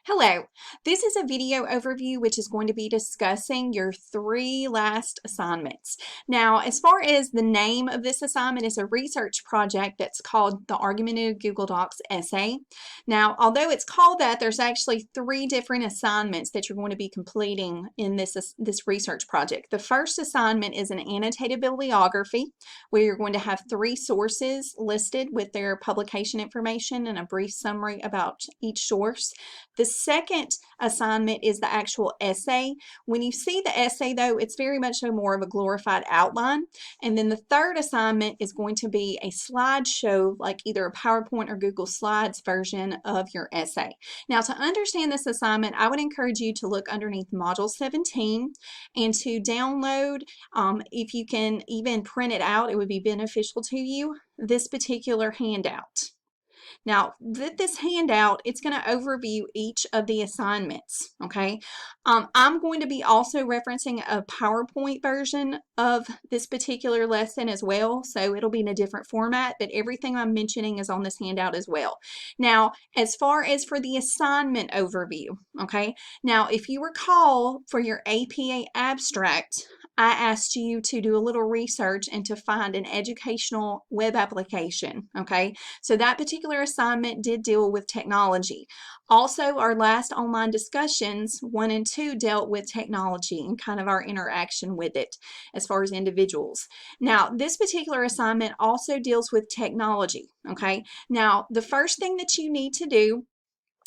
Hello, this is a video overview which is going to be discussing your 3 last assignments. Now, as far as the name of this assignment is a research project that's called the Argumentative Google Docs Essay. Now, although it's called that, there's actually 3 different assignments that you're going to be completing in this research project. The first assignment is an annotated bibliography where you're going to have 3 sources listed with their publication information and a brief summary about each source. The second assignment is the actual essay. When you see the essay, though, it's very much more of a glorified outline. And then the third assignment is going to be a slideshow, like either a PowerPoint or Google Slides version of your essay. Now, to understand this assignment, I would encourage you to look underneath Module 17 and to download, if you can even print it out, it would be beneficial to you, this particular handout. Now, with this handout, it's going to overview each of the assignments, okay? I'm going to be also referencing a PowerPoint version of this particular lesson as well, so it'll be in a different format, but everything I'm mentioning is on this handout as well. Now, as far as for the assignment overview, okay? Now, if you recall, for your APA abstract, I asked you to do a little research and to find an educational web application, okay? So that particular assignment did deal with technology. Also, our last online discussions, 1 and 2, dealt with technology and kind of our interaction with it as far as individuals. Now, this particular assignment also deals with technology, okay? Now, the first thing that you need to do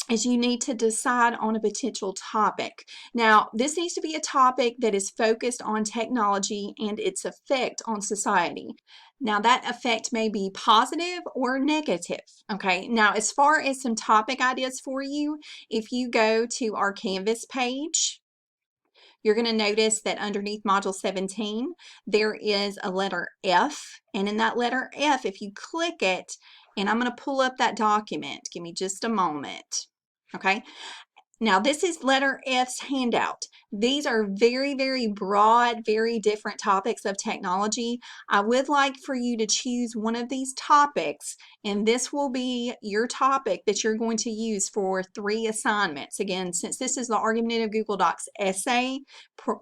is you need to decide on a potential topic. Now, this needs to be a topic that is focused on technology and its effect on society. Now, that effect may be positive or negative, okay? Now, as far as some topic ideas for you, if you go to our Canvas page, you're going to notice that underneath Module 17, there is a letter F, and in that letter F, if you click it, and I'm going to pull up that document, give me just a moment. Okay, now this is letter F's handout. These are very, very broad, very different topics of technology. I would like for you to choose one of these topics, and this will be your topic that you're going to use for 3 assignments. Again, since this is the Argumentative Google Docs Essay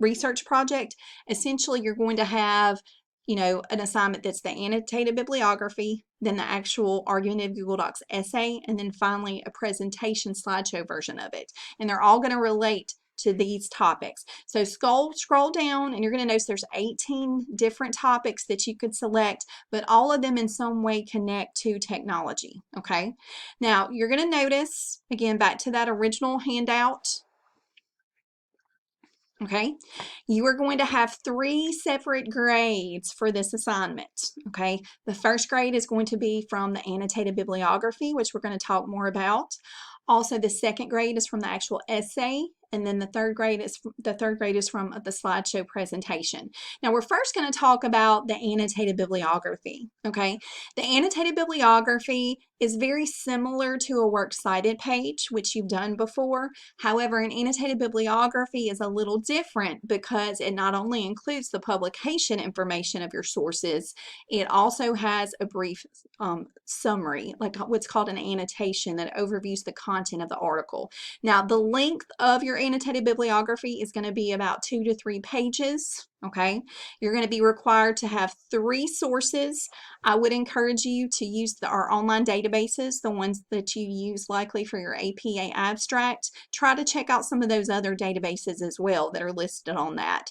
research project, essentially you're going to have an assignment that's the annotated bibliography, then the actual Argumentative Google Docs essay, and then finally a presentation slideshow version of it. And they're all going to relate to these topics. So scroll down and you're going to notice there's 18 different topics that you could select, but all of them in some way connect to technology, okay? Now, you're going to notice, again, back to that original handout, okay, you are going to have 3 separate grades for this assignment, okay? The first grade is going to be from the annotated bibliography, which we're going to talk more about. Also, the second grade is from the actual essay, and then the third grade is from the slideshow presentation. Now, we're first going to talk about the annotated bibliography, okay? The annotated bibliography is very similar to a works cited page, which you've done before. However, an annotated bibliography is a little different because it not only includes the publication information of your sources, it also has a brief summary, like what's called an annotation that overviews the content of the article. Now, the length of your annotated bibliography is going to be about 2 to 3 pages. Okay, you're going to be required to have 3 sources. I would encourage you to use our online databases, the ones that you use likely for your APA abstract. Try to check out some of those other databases as well that are listed on that.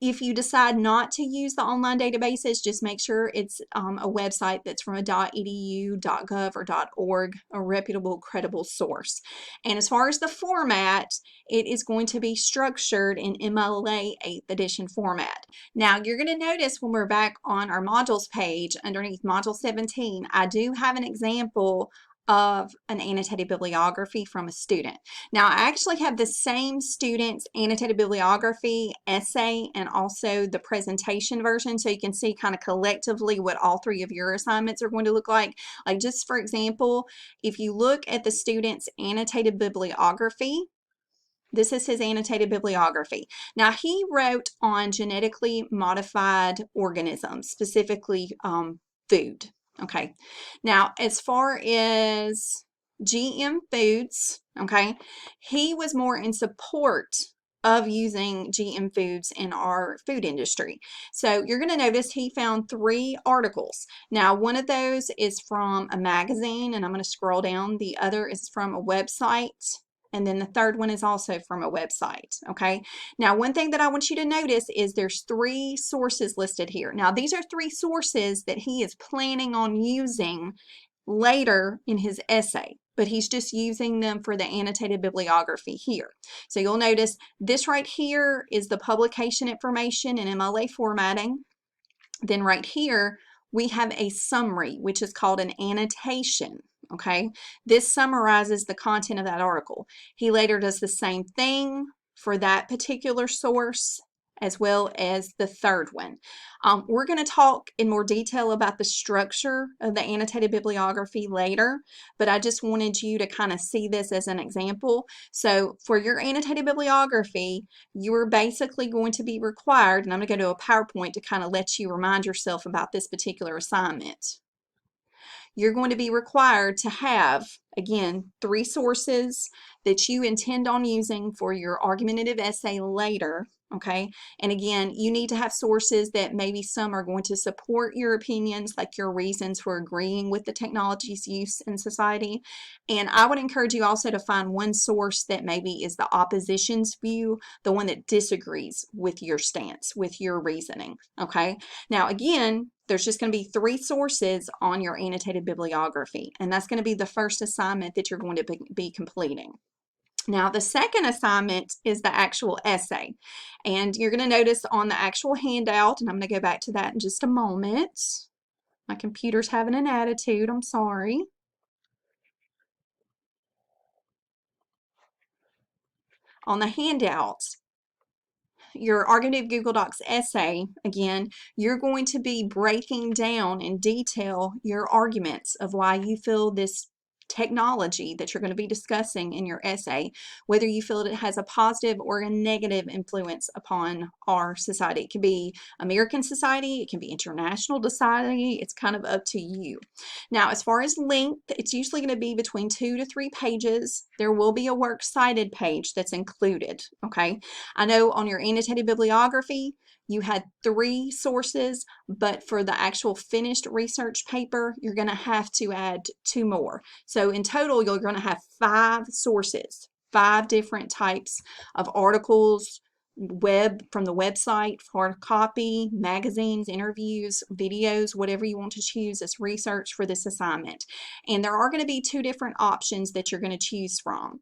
If you decide not to use the online databases, just make sure it's a website that's from a .edu, .gov, or .org, a reputable, credible source. And as far as the format, it is going to be structured in MLA 8th edition format. Now, you're going to notice when we're back on our modules page, underneath Module 17, I do have an example of an annotated bibliography from a student. Now, I actually have the same student's annotated bibliography essay and also the presentation version, so you can see kind of collectively what all 3 of your assignments are going to look like. Like, just for example, if you look at the student's annotated bibliography, this is his annotated bibliography. Now, he wrote on genetically modified organisms, specifically food. Okay, now as far as GM foods, okay? He was more in support of using GM foods in our food industry. So you're going to notice he found 3 articles. Now, one of those is from a magazine, and I'm going to scroll down. The other is from a website, and then the third one is also from a website, okay? Now, one thing that I want you to notice is there's 3 sources listed here. Now, these are 3 sources that he is planning on using later in his essay, but he's just using them for the annotated bibliography here. So you'll notice this right here is the publication information in MLA formatting. Then right here, we have a summary, which is called an annotation. Okay, this summarizes the content of that article. He later does the same thing for that particular source, as well as the third one. We're going to talk in more detail about the structure of the annotated bibliography later, but I just wanted you to kind of see this as an example. So for your annotated bibliography, you're basically going to be required, and I'm going to go to a PowerPoint to kind of let you remind yourself about this particular assignment. You're going to be required to have, again, 3 sources that you intend on using for your argumentative essay later, okay? And again, you need to have sources that maybe some are going to support your opinions, like your reasons for agreeing with the technology's use in society. And I would encourage you also to find one source that maybe is the opposition's view, the one that disagrees with your stance, with your reasoning, okay? Now, again, there's just going to be 3 sources on your annotated bibliography, and that's going to be the first assignment that you're going to be completing. Now, the second assignment is the actual essay, and you're going to notice on the actual handout, and I'm going to go back to that in just a moment. My computer's having an attitude, I'm sorry. On the handout, your Argumentative Google Docs essay, again, you're going to be breaking down in detail your arguments of why you feel this technology that you're going to be discussing in your essay, whether you feel it has a positive or a negative influence upon our society. It can be American society, it can be international society, it's kind of up to you. Now, as far as length, it's usually going to be between 2 to 3 pages. There will be a works cited page that's included, okay? I know on your annotated bibliography, you had 3 sources, but for the actual finished research paper, you're going to have to add 2 more. So in total, you're going to have 5 sources, 5 different types of articles, from the website, hard copy, magazines, interviews, videos, whatever you want to choose as research for this assignment. And there are going to be 2 different options that you're going to choose from.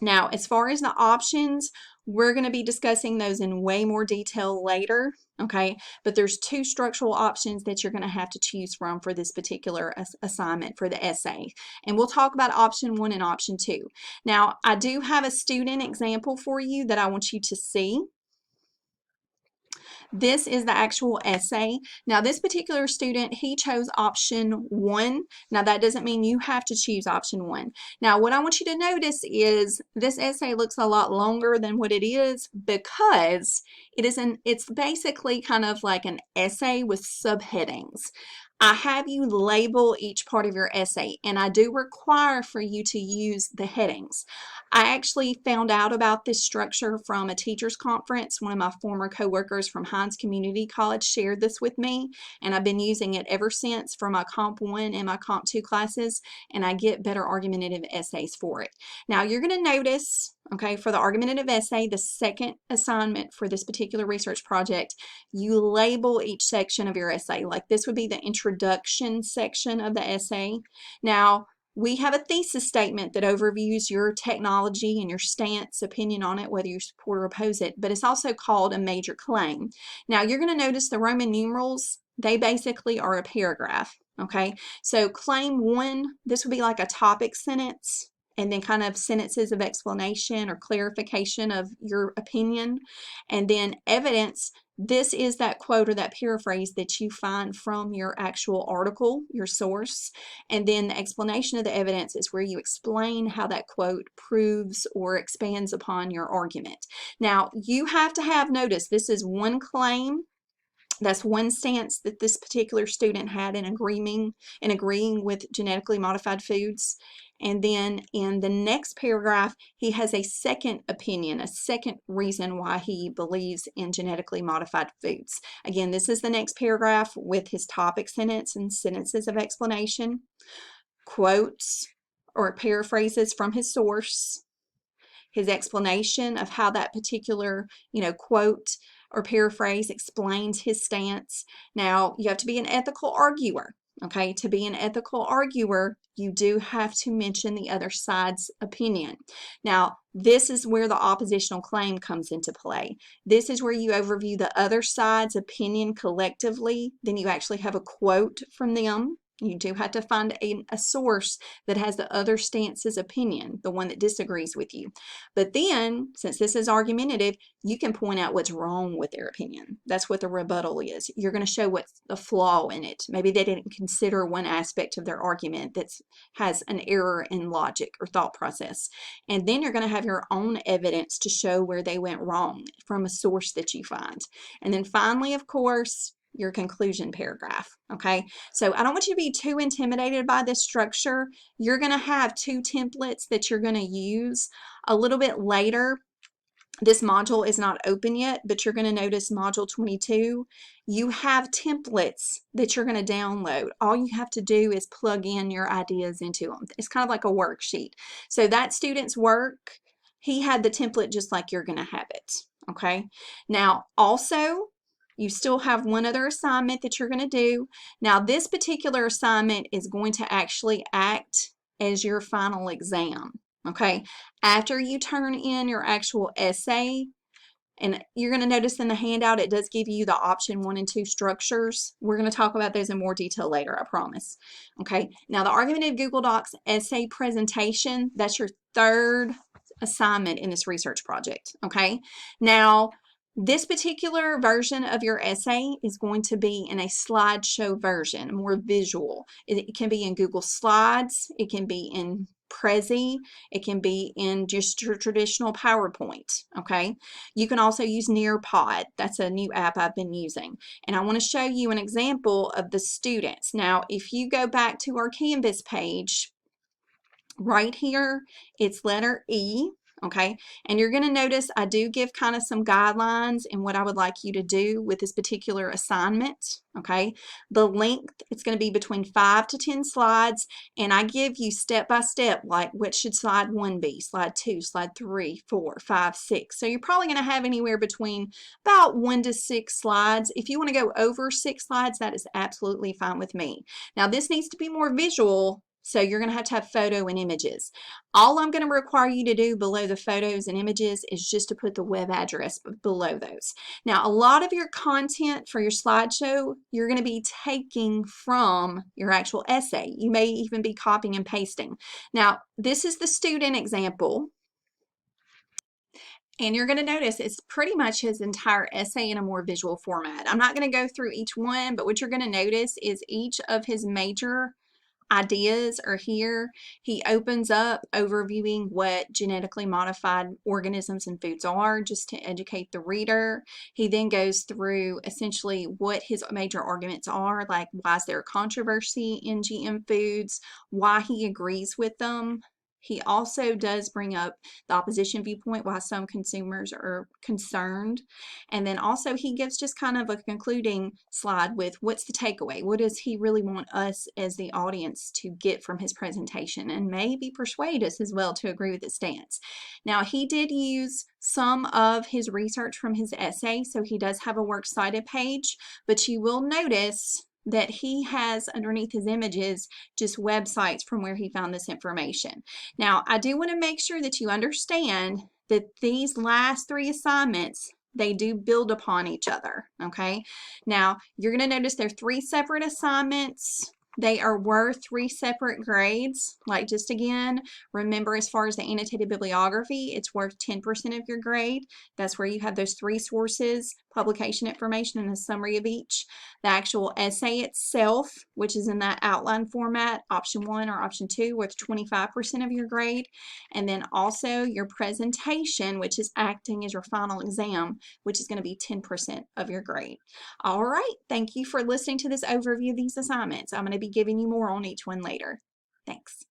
Now, as far as the options, we're going to be discussing those in way more detail later, okay? But there's 2 structural options that you're going to have to choose from for this particular assignment for the essay. And we'll talk about option 1 and option 2. Now, I do have a student example for you that I want you to see. This is the actual essay. Now, this particular student, he chose option 1. Now, that doesn't mean you have to choose option 1. Now, what I want you to notice is this essay looks a lot longer than what it is because it's basically kind of like an essay with subheadings. I have you label each part of your essay, and I do require for you to use the headings. I actually found out about this structure from a teacher's conference. One of my former coworkers from Hines Community College shared this with me, and I've been using it ever since for my Comp 1 and my Comp 2 classes, and I get better argumentative essays for it. Now, you're going to notice, okay, for the argumentative essay, the second assignment for this particular research project, you label each section of your essay. Like this would be the introduction section of the essay. Now, we have a thesis statement that overviews your technology and your stance, opinion on it, whether you support or oppose it, but it's also called a major claim. Now, you're going to notice the Roman numerals, they basically are a paragraph, okay? So claim 1, this would be like a topic sentence, and then kind of sentences of explanation or clarification of your opinion. And then evidence, this is that quote or that paraphrase that you find from your actual article, your source. And then the explanation of the evidence is where you explain how that quote proves or expands upon your argument. Now, you have to have, notice, this is one claim That's one stance that this particular student had in agreeing with genetically modified foods. And then in the next paragraph, he has a second opinion, a second reason why he believes in genetically modified foods. Again, this is the next paragraph with his topic sentence and sentences of explanation, quotes or paraphrases from his source, his explanation of how that particular, quote or paraphrase explains his stance. Now, you have to be an ethical arguer. Okay, to be an ethical arguer, you do have to mention the other side's opinion. Now, this is where the oppositional claim comes into play. This is where you overview the other side's opinion collectively. Then you actually have a quote from them. You do have to find a source that has the other stance's opinion, the one that disagrees with you. But then, since this is argumentative, you can point out what's wrong with their opinion. That's what the rebuttal is. You're going to show what's the flaw in it. Maybe they didn't consider one aspect of their argument that has an error in logic or thought process. And then you're going to have your own evidence to show where they went wrong from a source that you find. And then finally, of course, your conclusion paragraph. Okay, so I don't want you to be too intimidated by this structure. You're going to have two templates that you're going to use a little bit later. This module is not open yet, but you're going to notice module 22. You have templates that you're going to download. All you have to do is plug in your ideas into them. It's kind of like a worksheet. So that student's work, he had the template just like you're going to have it. Okay, now also, you still have one other assignment that you're going to do. Now, this particular assignment is going to actually act as your final exam, okay? After you turn in your actual essay, and you're going to notice in the handout, it does give you the option 1 and 2 structures. We're going to talk about those in more detail later, I promise. Okay, now the argumentative Google Docs essay presentation, that's your third assignment in this research project, okay? Now, this particular version of your essay is going to be in a slideshow version, more visual. It can be in Google Slides, it can be in Prezi, it can be in just your traditional PowerPoint, okay? You can also use Nearpod. That's a new app I've been using. And I want to show you an example of the students. Now, if you go back to our Canvas page, right here, it's letter E. Okay, and you're going to notice I do give kind of some guidelines in what I would like you to do with this particular assignment. Okay, the length, it's going to be between 5 to 10 slides, and I give you step by step, like what should slide 1 be, slide 2, slide 3, 4, 5, 6. So you're probably going to have anywhere between about 1 to 6 slides. If you want to go over 6 slides, that is absolutely fine with me. Now, this needs to be more visual. So you're going to have photo and images. All I'm going to require you to do below the photos and images is just to put the web address below those. Now, a lot of your content for your slideshow, you're going to be taking from your actual essay. You may even be copying and pasting. Now, this is the student example. And you're going to notice it's pretty much his entire essay in a more visual format. I'm not going to go through each one, but what you're going to notice is each of his major ideas are here. He opens up overviewing what genetically modified organisms and foods are, just to educate the reader. He then goes through essentially what his major arguments are, like why is there a controversy in GM foods, why he agrees with them. He also does bring up the opposition viewpoint, why some consumers are concerned. And then also he gives just kind of a concluding slide with what's the takeaway? What does he really want us as the audience to get from his presentation, and maybe persuade us as well to agree with his stance. Now, he did use some of his research from his essay, so he does have a works cited page, but you will notice that he has underneath his images just websites from where he found this information. Now, I do want to make sure that you understand that these last 3 assignments, they do build upon each other, okay? Now, you're going to notice they're 3 separate assignments. They are worth 3 separate grades. Like, just again, remember, as far as the annotated bibliography, it's worth 10% of your grade. That's where you have those 3 sources publication information and a summary of each, the actual essay itself, which is in that outline format, option 1 or option 2, worth 25% of your grade, and then also your presentation, which is acting as your final exam, which is going to be 10% of your grade. All right, thank you for listening to this overview of these assignments. I'm going to be giving you more on each one later. Thanks.